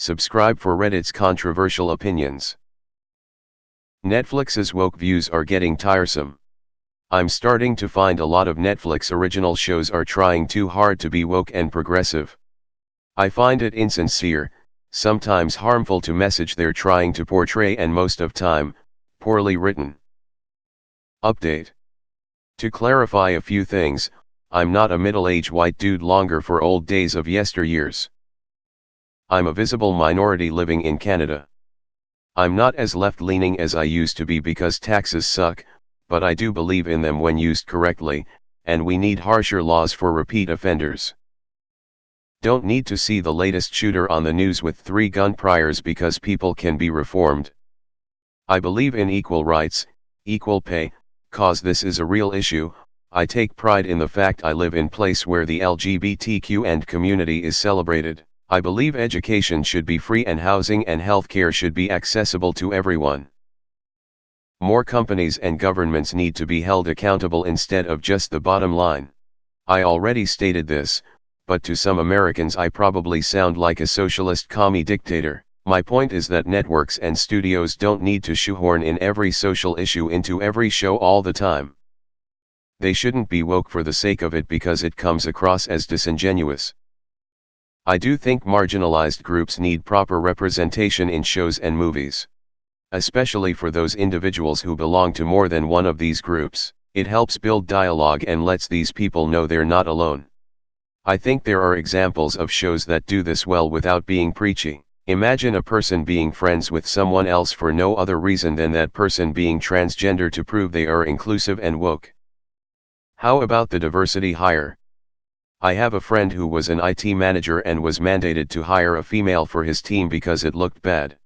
Subscribe for Reddit's controversial opinions. Netflix's woke views are getting tiresome. I'm starting to find a lot of Netflix original shows are trying too hard to be woke and progressive. I find it insincere, sometimes harmful to message they're trying to portray, and most of time, poorly written. Update. To clarify a few things, I'm not a middle-aged white dude longer for old days of yesteryears. I'm a visible minority living in Canada. I'm not as left-leaning as I used to be because taxes suck, but I do believe in them when used correctly, and we need harsher laws for repeat offenders. Don't need to see the latest shooter on the news with 3 gun priors because people can be reformed. I believe in equal rights, equal pay, cause this is a real issue. I take pride in the fact I live in place where the LGBTQ and community is celebrated. I believe education should be free and housing and healthcare should be accessible to everyone. More companies and governments need to be held accountable instead of just the bottom line. I already stated this, but to some Americans I probably sound like a socialist commie dictator. My point is that networks and studios don't need to shoehorn in every social issue into every show all the time. They shouldn't be woke for the sake of it because it comes across as disingenuous. I do think marginalized groups need proper representation in shows and movies. Especially for those individuals who belong to more than one of these groups, it helps build dialogue and lets these people know they're not alone. I think there are examples of shows that do this well without being preachy. Imagine a person being friends with someone else for no other reason than that person being transgender to prove they are inclusive and woke. How about the diversity hire? I have a friend who was an IT manager and was mandated to hire a female for his team because it looked bad.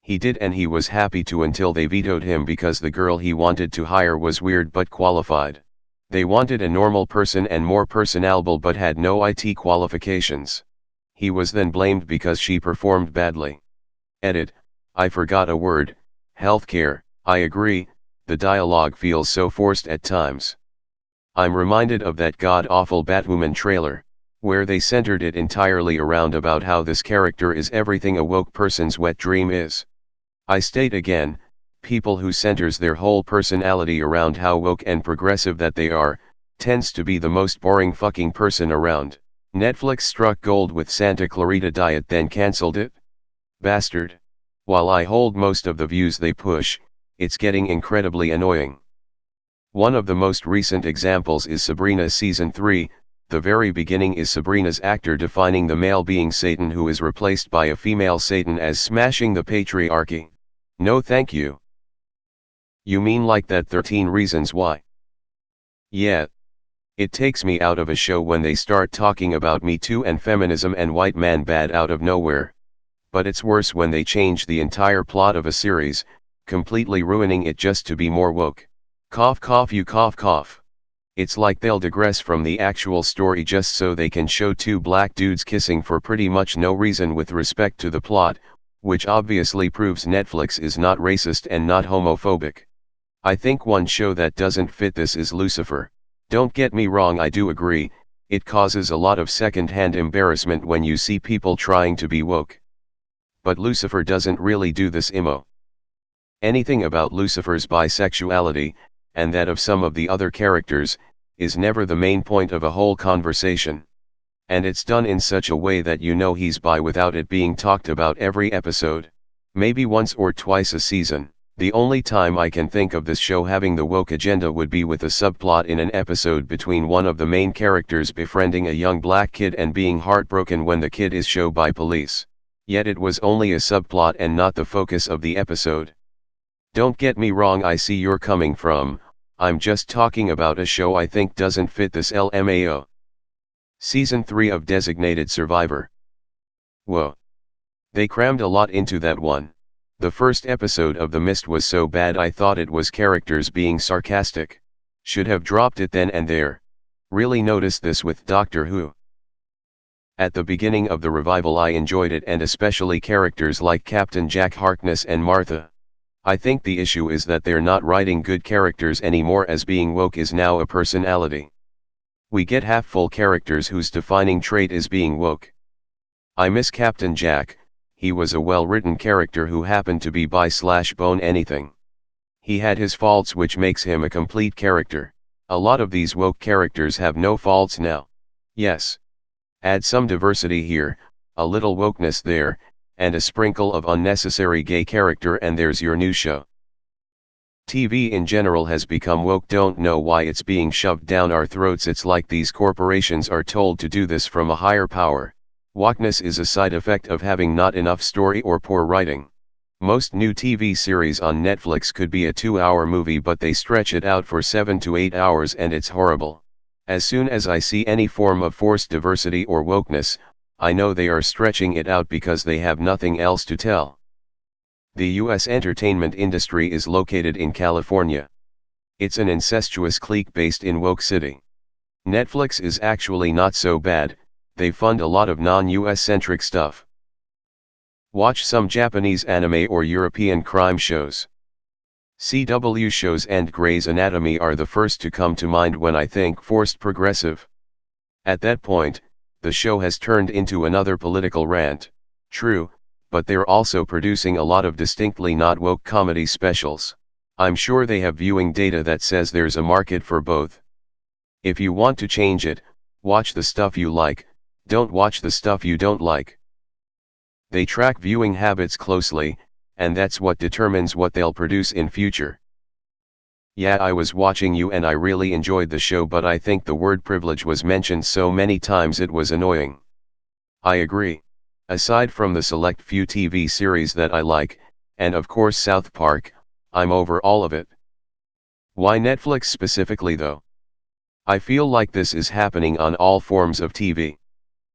He did, and he was happy to until they vetoed him because the girl he wanted to hire was weird but qualified. They wanted a normal person and more personable but had no IT qualifications. He was then blamed because she performed badly. Edit. I forgot a word. Healthcare. I agree, the dialogue feels so forced at times. I'm reminded of that god-awful Batwoman trailer, where they centered it entirely around about how this character is everything a woke person's wet dream is. I state again, people who centers their whole personality around how woke and progressive that they are, tends to be the most boring fucking person around. Netflix struck gold with Santa Clarita Diet then cancelled it? Bastard. While I hold most of the views they push, it's getting incredibly annoying. One of the most recent examples is Sabrina Season 3, the very beginning is Sabrina's actor defining the male being Satan who is replaced by a female Satan as smashing the patriarchy. No thank you. You mean like that 13 Reasons Why? Yeah. It takes me out of a show when they start talking about Me Too and feminism and white man bad out of nowhere. But it's worse when they change the entire plot of a series, completely ruining it just to be more woke. Cough cough you cough cough. It's like they'll digress from the actual story just so they can show 2 black dudes kissing for pretty much no reason with respect to the plot, which obviously proves Netflix is not racist and not homophobic. I think one show that doesn't fit this is Lucifer. Don't get me wrong, I do agree, it causes a lot of second-hand embarrassment when you see people trying to be woke. But Lucifer doesn't really do this imo. Anything about Lucifer's bisexuality, and that of some of the other characters, is never the main point of a whole conversation. And it's done in such a way that you know he's bi without it being talked about every episode. Maybe once or twice a season. The only time I can think of this show having the woke agenda would be with a subplot in an episode between one of the main characters befriending a young black kid and being heartbroken when the kid is shot by police. Yet it was only a subplot and not the focus of the episode. Don't get me wrong, I see you're coming from, I'm just talking about a show I think doesn't fit this LMAO. Season 3 of Designated Survivor. Whoa. They crammed a lot into that one. The first episode of The Mist was so bad I thought it was characters being sarcastic. Should have dropped it then and there. Really noticed this with Doctor Who. At the beginning of the revival I enjoyed it, and especially characters like Captain Jack Harkness and Martha. I think the issue is that they're not writing good characters anymore, as being woke is now a personality. We get half-full characters whose defining trait is being woke. I miss Captain Jack, he was a well-written character who happened to be bi/bone anything. He had his faults, which makes him a complete character. A lot of these woke characters have no faults now. Yes. Add some diversity here, a little wokeness there, and a sprinkle of unnecessary gay character and there's your new show. TV in general has become woke. Don't know why it's being shoved down our throats. It's like these corporations are told to do this from a higher power. Wokeness is a side effect of having not enough story or poor writing. Most new TV series on Netflix could be a 2-hour movie, but they stretch it out for 7 to 8 hours and it's horrible. As soon as I see any form of forced diversity or wokeness, I know they are stretching it out because they have nothing else to tell. The US entertainment industry is located in California. It's an incestuous clique based in Woke City. Netflix is actually not so bad, they fund a lot of non-US centric stuff. Watch some Japanese anime or European crime shows. CW shows and Grey's Anatomy are the first to come to mind when I think forced progressive. At that point, the show has turned into another political rant. True, but they're also producing a lot of distinctly not woke comedy specials. I'm sure they have viewing data that says there's a market for both. If you want to change it, watch the stuff you like, don't watch the stuff you don't like. They track viewing habits closely, and that's what determines what they'll produce in future. Yeah, I was watching you and I really enjoyed the show, but I think the word privilege was mentioned so many times it was annoying. I agree. Aside from the select few TV series that I like, and of course South Park, I'm over all of it. Why Netflix specifically though? I feel like this is happening on all forms of TV.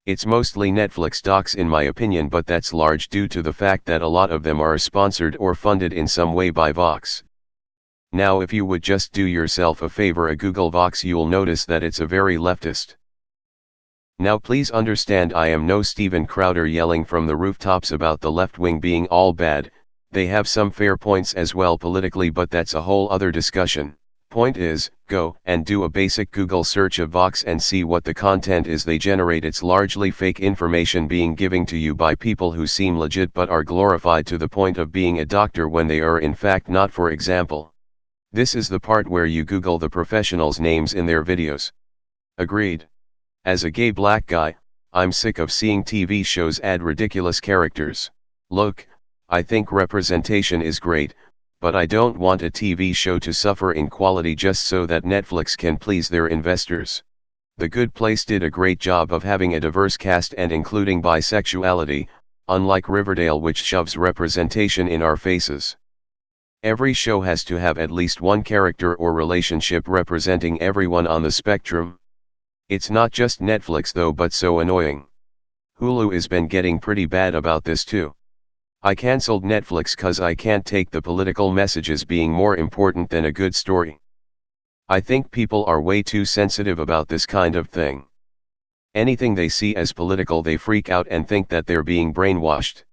It's mostly Netflix docs in my opinion, but that's large due to the fact that a lot of them are sponsored or funded in some way by Vox. Now if you would just do yourself a favor and Google Vox, you'll notice that it's a very leftist. Now please understand, I am no Steven Crowder yelling from the rooftops about the left wing being all bad. They have some fair points as well politically, but that's a whole other discussion. Point is, go and do a basic Google search of Vox and see what the content is they generate. It's largely fake information being given to you by people who seem legit but are glorified to the point of being a doctor when they are in fact not. For example, this is the part where you Google the professionals' names in their videos. Agreed. As a gay black guy, I'm sick of seeing TV shows add ridiculous characters. Look, I think representation is great, but I don't want a TV show to suffer in quality just so that Netflix can please their investors. The Good Place did a great job of having a diverse cast and including bisexuality, unlike Riverdale, which shoves representation in our faces. Every show has to have at least one character or relationship representing everyone on the spectrum. It's not just Netflix though, but so annoying. Hulu has been getting pretty bad about this too. I cancelled Netflix cause I can't take the political messages being more important than a good story. I think people are way too sensitive about this kind of thing. Anything they see as political they freak out and think that they're being brainwashed.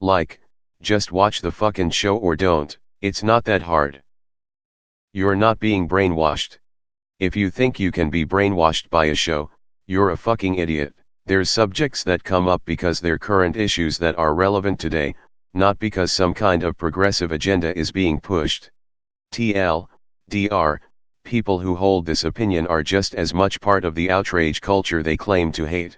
Like, just watch the fucking show or don't, it's not that hard. You're not being brainwashed. If you think you can be brainwashed by a show, you're a fucking idiot. There's subjects that come up because they're current issues that are relevant today, not because some kind of progressive agenda is being pushed. TLDR, people who hold this opinion are just as much part of the outrage culture they claim to hate.